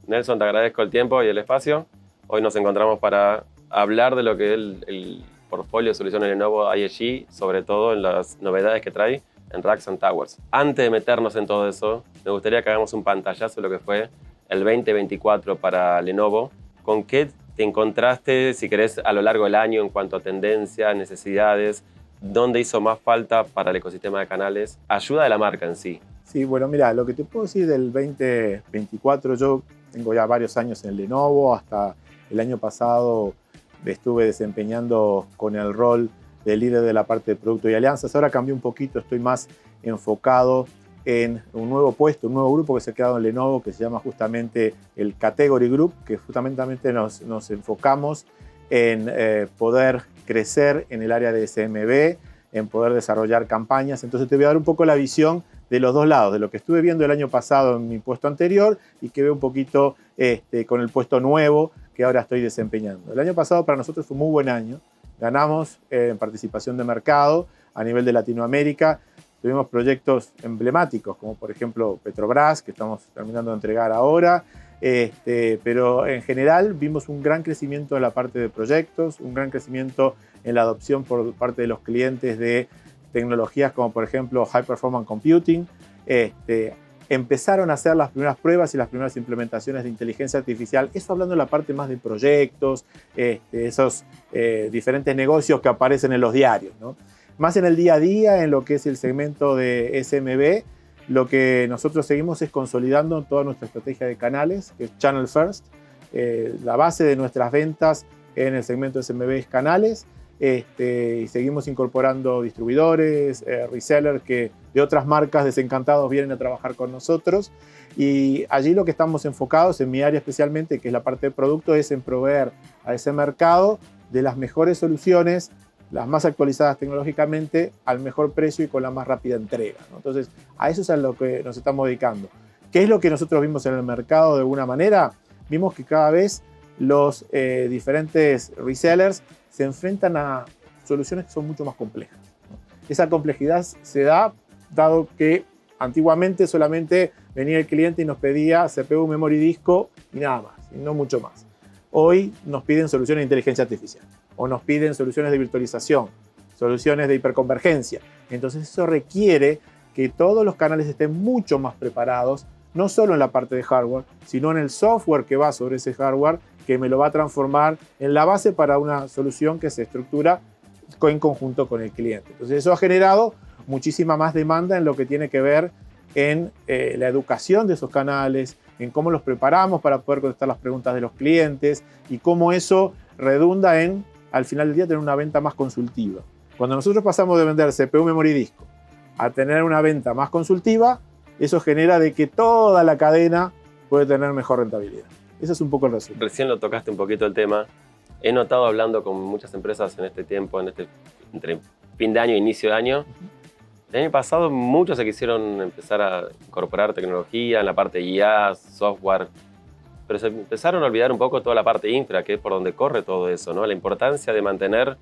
Nelson, te agradezco el tiempo y el espacio. Hoy nos encontramos para hablar de lo que es el portfolio de soluciones Lenovo ISG, sobre todo en las novedades que trae en Racks and Towers. Antes de meternos en todo eso, me gustaría que hagamos un pantallazo de lo que fue el 2024 para Lenovo. ¿Con qué te encontraste, si querés, a lo largo del año en cuanto a tendencias, necesidades? ¿Dónde hizo más falta para el ecosistema de canales? Ayuda de la marca en sí. Sí, bueno, mira, lo que te puedo decir del 2024, yo tengo ya varios años en Lenovo, hasta el año pasado me estuve desempeñando con el rol de líder de la parte de producto y alianzas. Ahora cambié un poquito, estoy más enfocado en un nuevo puesto, un nuevo grupo que se ha creado en Lenovo, que se llama justamente el Category Group, que justamente nos enfocamos en poder crecer en el área de SMB, en poder desarrollar campañas. Entonces te voy a dar un poco la visión de los dos lados, de lo que estuve viendo el año pasado en mi puesto anterior y que veo un poquito con el puesto nuevo que ahora estoy desempeñando. El año pasado para nosotros fue un muy buen año. Ganamos en participación de mercado a nivel de Latinoamérica. Tuvimos proyectos emblemáticos, como por ejemplo Petrobras, que estamos terminando de entregar ahora. Pero en general vimos un gran crecimiento en la parte de proyectos, un gran crecimiento en la adopción por parte de los clientes de tecnologías como por ejemplo High Performance Computing. Empezaron a hacer las primeras pruebas y las primeras implementaciones de inteligencia artificial. Eso hablando de la parte más de proyectos, esos diferentes negocios que aparecen en los diarios, ¿no? Más en el día a día, en lo que es el segmento de SMB, lo que nosotros seguimos es consolidando toda nuestra estrategia de canales, que es Channel First. La base de nuestras ventas en el segmento SMB es canales. Y seguimos incorporando distribuidores, resellers que de otras marcas desencantados vienen a trabajar con nosotros. Y allí lo que estamos enfocados, en mi área especialmente, que es la parte de producto, es en proveer a ese mercado de las mejores soluciones, las más actualizadas tecnológicamente, al mejor precio y con la más rápida entrega, ¿no? Entonces, a eso es a lo que nos estamos dedicando. ¿Qué es lo que nosotros vimos en el mercado de alguna manera? Vimos que cada vez los diferentes resellers se enfrentan a soluciones que son mucho más complejas, ¿no? Esa complejidad se da dado que antiguamente solamente venía el cliente y nos pedía CPU, memoria y disco y nada más, y no mucho más. Hoy nos piden soluciones de inteligencia artificial o nos piden soluciones de virtualización, soluciones de hiperconvergencia. Entonces eso requiere que todos los canales estén mucho más preparados, no solo en la parte de hardware, sino en el software que va sobre ese hardware, que me lo va a transformar en la base para una solución que se estructura en conjunto con el cliente. Entonces eso ha generado muchísima más demanda en lo que tiene que ver en la educación de esos canales, en cómo los preparamos para poder contestar las preguntas de los clientes y cómo eso redunda en, al final del día, tener una venta más consultiva. Cuando nosotros pasamos de vender CPU, memoria y disco a tener una venta más consultiva, eso genera de que toda la cadena puede tener mejor rentabilidad. Ese es un poco el resumen. Recién lo tocaste un poquito el tema. He notado hablando con muchas empresas en este tiempo, entre fin de año e inicio de año. El año pasado muchos se quisieron empezar a incorporar tecnología en la parte de IA, software, pero se empezaron a olvidar un poco toda la parte infra, que es por donde corre todo eso, ¿no? La importancia de mantener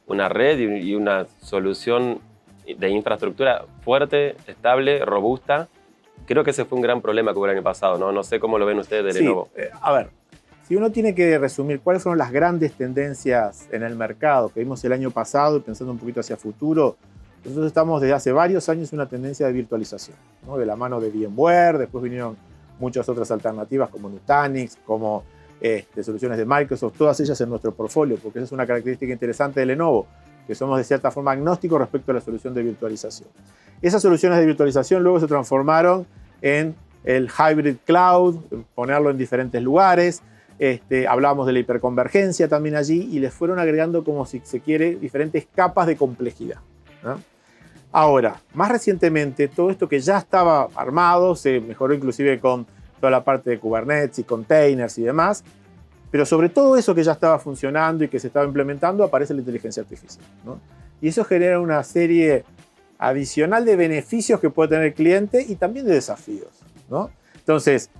una red y una solución de infraestructura fuerte, estable, robusta. Creo que ese fue un gran problema que hubo el año pasado, ¿no? No sé cómo lo ven ustedes de Lenovo. A ver, si uno tiene que resumir cuáles fueron las grandes tendencias en el mercado que vimos el año pasado y pensando un poquito hacia futuro, nosotros estamos desde hace varios años en una tendencia de virtualización, ¿no? De la mano de VMware, después vinieron muchas otras alternativas como Nutanix, como soluciones de Microsoft, todas ellas en nuestro portfolio, porque esa es una característica interesante de Lenovo, que somos de cierta forma agnósticos respecto a la solución de virtualización. Esas soluciones de virtualización luego se transformaron en el hybrid cloud, ponerlo en diferentes lugares. Hablábamos de la hiperconvergencia también allí y les fueron agregando, como si se quiere, diferentes capas de complejidad, ¿no? Ahora, más recientemente, todo esto que ya estaba armado, se mejoró inclusive con toda la parte de Kubernetes y containers y demás, pero sobre todo eso que ya estaba funcionando y que se estaba implementando, aparece la inteligencia artificial, ¿no? Y eso genera una serie adicional de beneficios que puede tener el cliente y también de desafíos, ¿no? Entonces,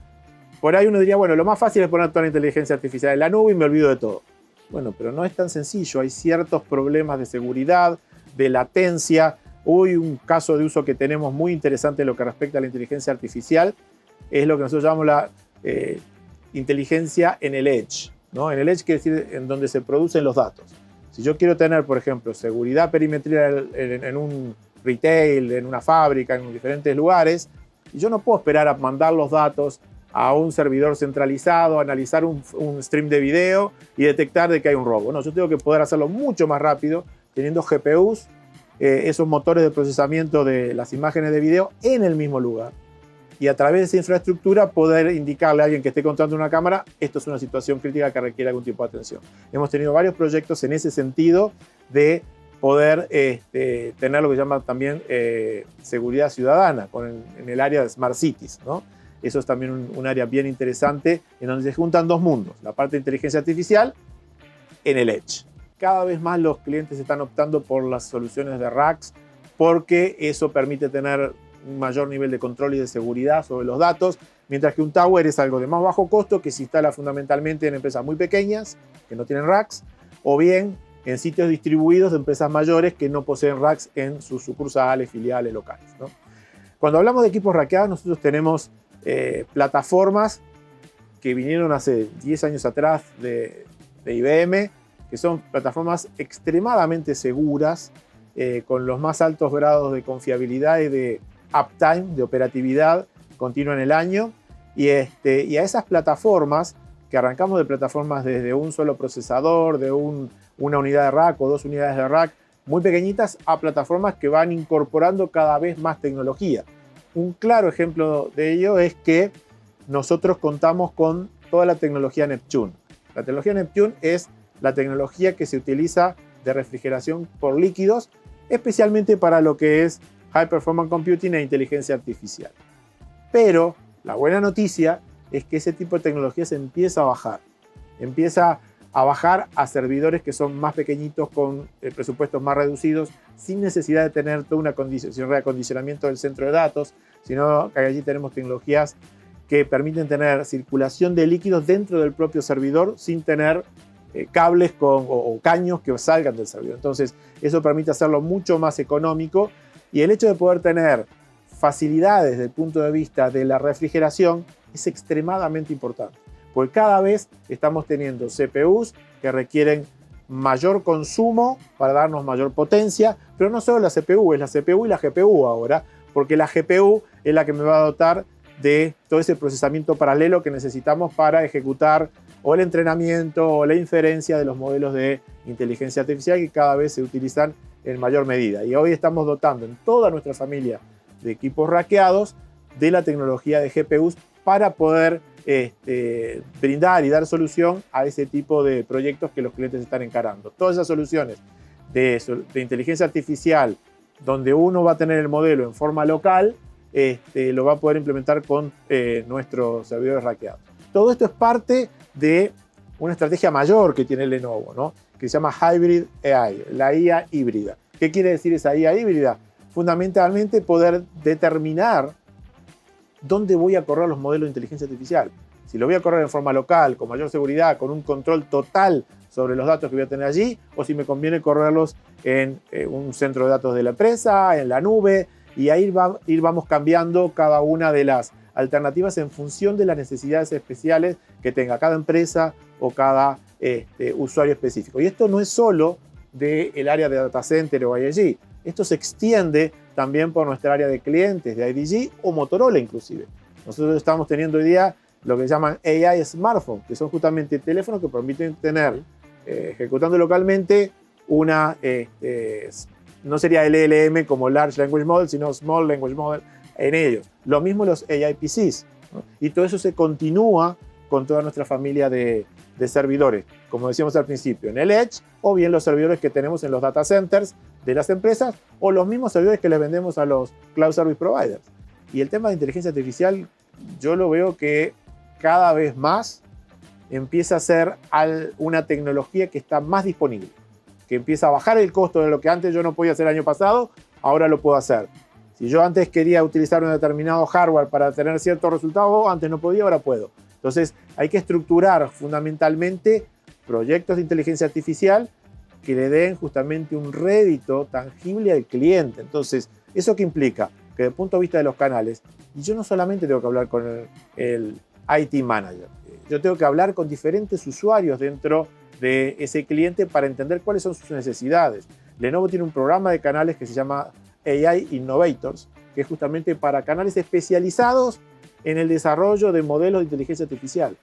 por ahí uno diría, bueno, lo más fácil es poner toda la inteligencia artificial en la nube y me olvido de todo. Bueno, pero no es tan sencillo. Hay ciertos problemas de seguridad, de latencia. Hoy un caso de uso que tenemos muy interesante en lo que respecta a la inteligencia artificial es lo que nosotros llamamos inteligencia en el edge, ¿no? En el edge quiere decir en donde se producen los datos. Si yo quiero tener, por ejemplo, seguridad perimetral en un retail, en una fábrica, en diferentes lugares, yo no puedo esperar a mandar los datos a un servidor centralizado, analizar un stream de video y detectar de que hay un robo. No, yo tengo que poder hacerlo mucho más rápido teniendo GPUs, esos motores de procesamiento de las imágenes de video en el mismo lugar. Y a través de esa infraestructura poder indicarle a alguien que esté controlando una cámara, esto es una situación crítica que requiere algún tipo de atención. Hemos tenido varios proyectos en ese sentido de poder tener lo que se llama también seguridad ciudadana en el área de Smart Cities, ¿no? Eso es también un área bien interesante en donde se juntan dos mundos, la parte de inteligencia artificial en el edge. Cada vez más los clientes están optando por las soluciones de racks porque eso permite tener un mayor nivel de control y de seguridad sobre los datos, mientras que un tower es algo de más bajo costo que se instala fundamentalmente en empresas muy pequeñas que no tienen racks, o bien en sitios distribuidos de empresas mayores que no poseen racks en sus sucursales, filiales, locales, ¿no? Cuando hablamos de equipos rackeados, nosotros tenemos plataformas que vinieron hace 10 años atrás de IBM, que son plataformas extremadamente seguras, con los más altos grados de confiabilidad y de uptime, de operatividad continua en el año, y a esas plataformas, que arrancamos de plataformas desde un solo procesador, de una unidad de rack o 2 unidades de rack, muy pequeñitas, a plataformas que van incorporando cada vez más tecnología. Un claro ejemplo de ello es que nosotros contamos con toda la tecnología Neptune. La tecnología Neptune es la tecnología que se utiliza de refrigeración por líquidos, especialmente para lo que es High Performance Computing e inteligencia artificial. Pero la buena noticia es que ese tipo de tecnología se empieza a bajar. Empieza a bajar a servidores que son más pequeñitos, con presupuestos más reducidos, sin necesidad de tener todo un reacondicionamiento del centro de datos, sino que allí tenemos tecnologías que permiten tener circulación de líquidos dentro del propio servidor sin tener cables o caños que salgan del servidor. Entonces, eso permite hacerlo mucho más económico, y el hecho de poder tener facilidades desde el punto de vista de la refrigeración es extremadamente importante, porque cada vez estamos teniendo CPUs que requieren mayor consumo para darnos mayor potencia, pero no solo la CPU, es la CPU y la GPU ahora, porque la GPU es la que me va a dotar de todo ese procesamiento paralelo que necesitamos para ejecutar o el entrenamiento o la inferencia de los modelos de inteligencia artificial que cada vez se utilizan en mayor medida. Y hoy estamos dotando en toda nuestra familia de equipos rackeados de la tecnología de GPUs para poder brindar y dar solución a ese tipo de proyectos que los clientes están encarando. Todas esas soluciones de inteligencia artificial, donde uno va a tener el modelo en forma local, lo va a poder implementar con nuestros servidores rackeados. Todo esto es parte de una estrategia mayor que tiene Lenovo, ¿no? Que se llama Hybrid AI, la IA híbrida. ¿Qué quiere decir esa IA híbrida? Fundamentalmente poder determinar dónde voy a correr los modelos de inteligencia artificial. Si lo voy a correr en forma local, con mayor seguridad, con un control total sobre los datos que voy a tener allí, o si me conviene correrlos en un centro de datos de la empresa, en la nube, y ahí vamos cambiando cada una de las alternativas en función de las necesidades especiales que tenga cada empresa o cada usuario específico. Y esto no es solo del área de data center o ISG, esto se extiende también por nuestra área de clientes de IDG o Motorola inclusive. Nosotros estamos teniendo hoy día lo que llaman AI Smartphone, que son justamente teléfonos que permiten tener, ejecutando localmente, una, no sería LLM como Large Language Model, sino Small Language Model en ellos. Lo mismo los AI PCs, ¿no? Y todo eso se continúa con toda nuestra familia de servidores, como decíamos al principio, en el Edge, o bien los servidores que tenemos en los data centers de las empresas, o los mismos servidores que les vendemos a los Cloud Service Providers. Y el tema de inteligencia artificial, yo lo veo que cada vez más empieza a ser una tecnología que está más disponible, que empieza a bajar el costo de lo que antes yo no podía hacer el año pasado, ahora lo puedo hacer. Si yo antes quería utilizar un determinado hardware para tener ciertos resultados, antes no podía, ahora puedo. Entonces hay que estructurar fundamentalmente proyectos de inteligencia artificial que le den justamente un rédito tangible al cliente. Entonces, ¿eso qué implica? Que desde el punto de vista de los canales, y yo no solamente tengo que hablar con el IT manager, Yo tengo que hablar con diferentes usuarios dentro de ese cliente para entender cuáles son sus necesidades. Lenovo tiene un programa de canales que se llama AI Innovators, que es justamente para canales especializados en el desarrollo de modelos de inteligencia artificial.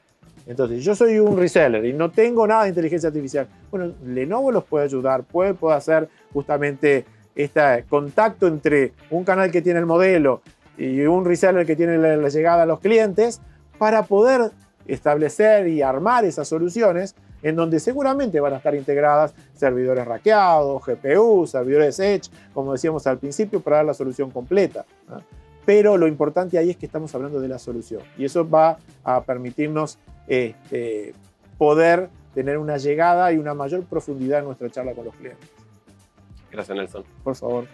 Entonces, yo soy un reseller y no tengo nada de inteligencia artificial. Bueno, Lenovo los puede ayudar, puede hacer justamente este contacto entre un canal que tiene el modelo y un reseller que tiene la llegada a los clientes para poder establecer y armar esas soluciones en donde seguramente van a estar integradas servidores raqueados, GPU, servidores Edge, como decíamos al principio, para dar la solución completa, ¿no? Pero lo importante ahí es que estamos hablando de la solución y eso va a permitirnos poder tener una llegada y una mayor profundidad en nuestra charla con los clientes. Gracias, Nelson. Por favor.